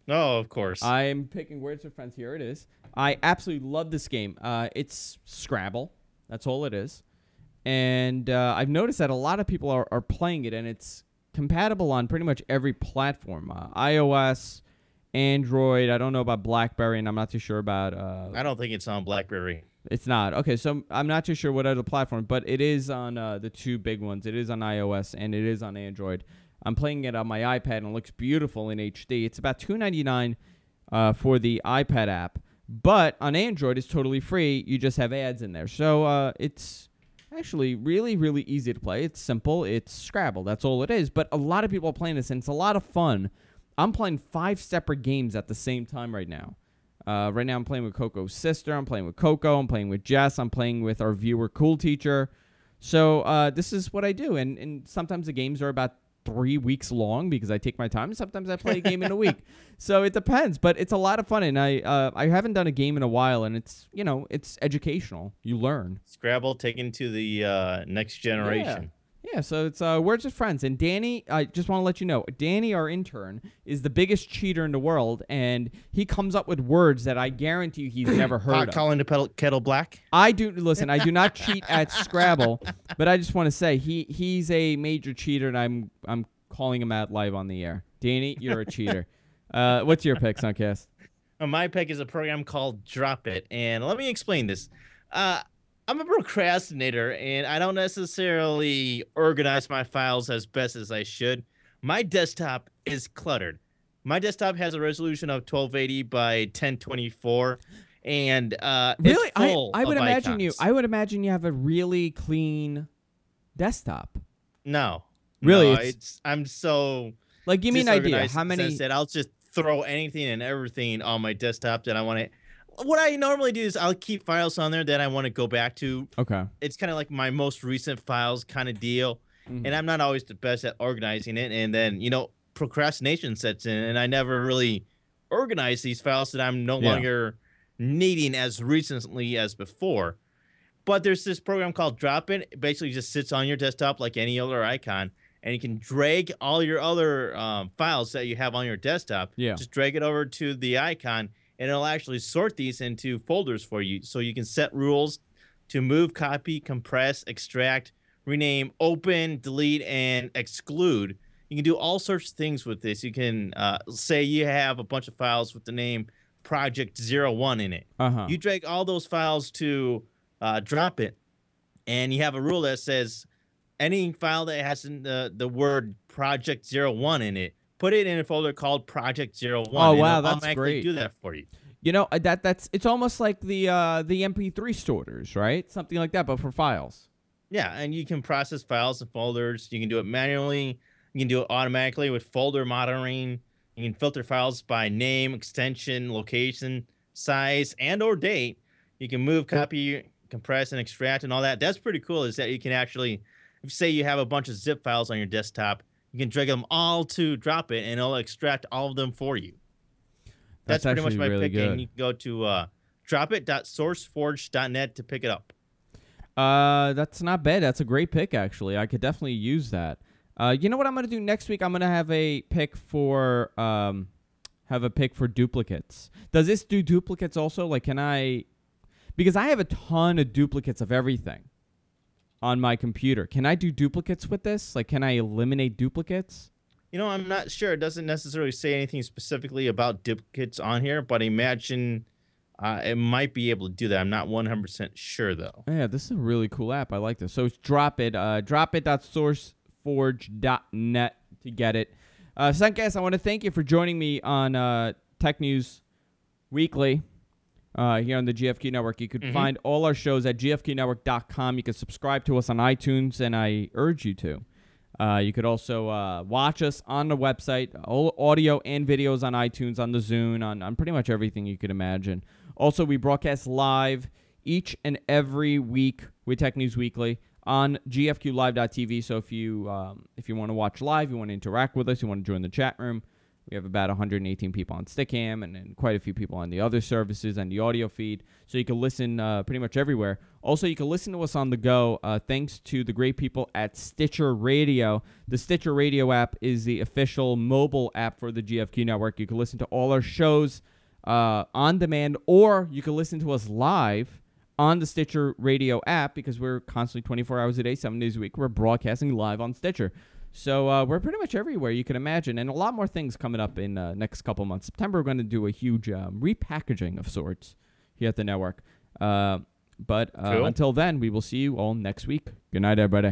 Oh, of course. I'm picking Words with Friends. Here it is. I absolutely love this game. It's Scrabble. That's all it is. And I've noticed that a lot of people are playing it, and it's compatible on pretty much every platform. iOS, Android. I don't know about BlackBerry, and I'm not too sure about... I don't think it's on BlackBerry. It's not. Okay, so I'm not too sure what other platform, but it is on the two big ones. It is on iOS, and it is on Android. I'm playing it on my iPad, and it looks beautiful in HD. It's about $2.99 for the iPad app, but on Android, it's totally free. You just have ads in there. So it's actually really, really easy to play. It's simple. It's Scrabble. That's all it is. But a lot of people are playing this, and it's a lot of fun I'm playing 5 separate games at the same time right now. Right now I'm playing with Coco's sister. I'm playing with Coco. I'm playing with Jess. I'm playing with our viewer Cool Teacher. So this is what I do. And sometimes the games are about 3 weeks long because I take my time. And sometimes I play a game in a week. So it depends. But it's a lot of fun. And I haven't done a game in a while. And it's, it's educational. You learn. Scrabble taken to the next generation. Yeah, so it's Words with Friends. And Danny, I just want to let you know, Danny, our intern, is the biggest cheater in the world, and he comes up with words that I guarantee you he's never heard of. Calling the kettle black? I do not cheat at Scrabble, but I just want to say he's a major cheater, and I'm calling him out live on the air. Danny, you're a cheater. What's your pick, Suncast? My pick is a program called Drop It, and let me explain this. I'm a procrastinator, and I don't necessarily organize my files as best as I should. My desktop is cluttered. My desktop has a resolution of 1280 by 1024, and really, it's full I would of imagine icons. I would imagine you have a really clean desktop. No, really, no, I'm so like. Give me an idea. disorganized How in the sense many? that I'll just throw anything and everything on my desktop that I want to. What I normally do is I'll keep files on there that I want to go back to. Okay. It's kind of like my most recent files kind of deal. And I'm not always the best at organizing it. And then, procrastination sets in, and I never really organize these files that I'm no longer needing as recently as before. But there's this program called Drop It. It basically just sits on your desktop like any other icon, and you can drag all your other files that you have on your desktop. Yeah. Just drag it over to the icon, and it'll actually sort these into folders for you. So you can set rules to move, copy, compress, extract, rename, open, delete, and exclude. You can do all sorts of things with this. You can say you have a bunch of files with the name Project 01 in it. You drag all those files to Drop It, and you have a rule that says any file that has the word Project 01 in it, put it in a folder called Project 01. Oh, wow, it'll that's automatically great. do that for you. That's it's almost like the MP3 sorters, right? Something like that, but for files. Yeah, and you can process files and folders. You can do it manually. You can do it automatically with folder monitoring. You can filter files by name, extension, location, size, and or date. You can move, copy, compress, and extract and all that. That's pretty cool, is that you can actually, if say you have a bunch of zip files on your desktop, you can drag them all to Drop It, and it'll extract all of them for you. That's pretty much my really pick, good. and you can go to dropit.sourceforge.net to pick it up. That's not bad. That's a great pick, actually. I could definitely use that. You know what I'm gonna do next week? I'm gonna have a pick for duplicates. Does this do duplicates also? Like, can I? Because I have a ton of duplicates of everything on my computer. Can I do duplicates with this? Like, can I eliminate duplicates? I'm not sure. It doesn't necessarily say anything specifically about duplicates on here, but I imagine it might be able to do that. I'm not 100% sure, though. Yeah, this is a really cool app. I like this. So it's Drop It. Dropit.sourceforge.net to get it. Suncast, I want to thank you for joining me on Tech News Weekly here on the GFQ Network. You could find all our shows at gfqnetwork.com. You can subscribe to us on iTunes, and I urge you to. You could also watch us on the website, all audio and videos on iTunes, on the Zune, on pretty much everything you could imagine. Also, we broadcast live each and every week with Tech News Weekly on gfqlive.tv. So if you want to watch live, you want to interact with us, you want to join the chat room, we have about 118 people on Stickam and quite a few people on the other services and the audio feed. So you can listen pretty much everywhere. Also, you can listen to us on the go thanks to the great people at Stitcher Radio. The Stitcher Radio app is the official mobile app for the GFQ Network. You can listen to all our shows on demand, or you can listen to us live on the Stitcher Radio app because we're constantly 24 hours a day, 7 days a week. We're broadcasting live on Stitcher. So we're pretty much everywhere you can imagine, and a lot more things coming up in next couple months. September, we're going to do a huge repackaging of sorts here at the network. But Cool. Until then, we will see you all next week. Good night, everybody.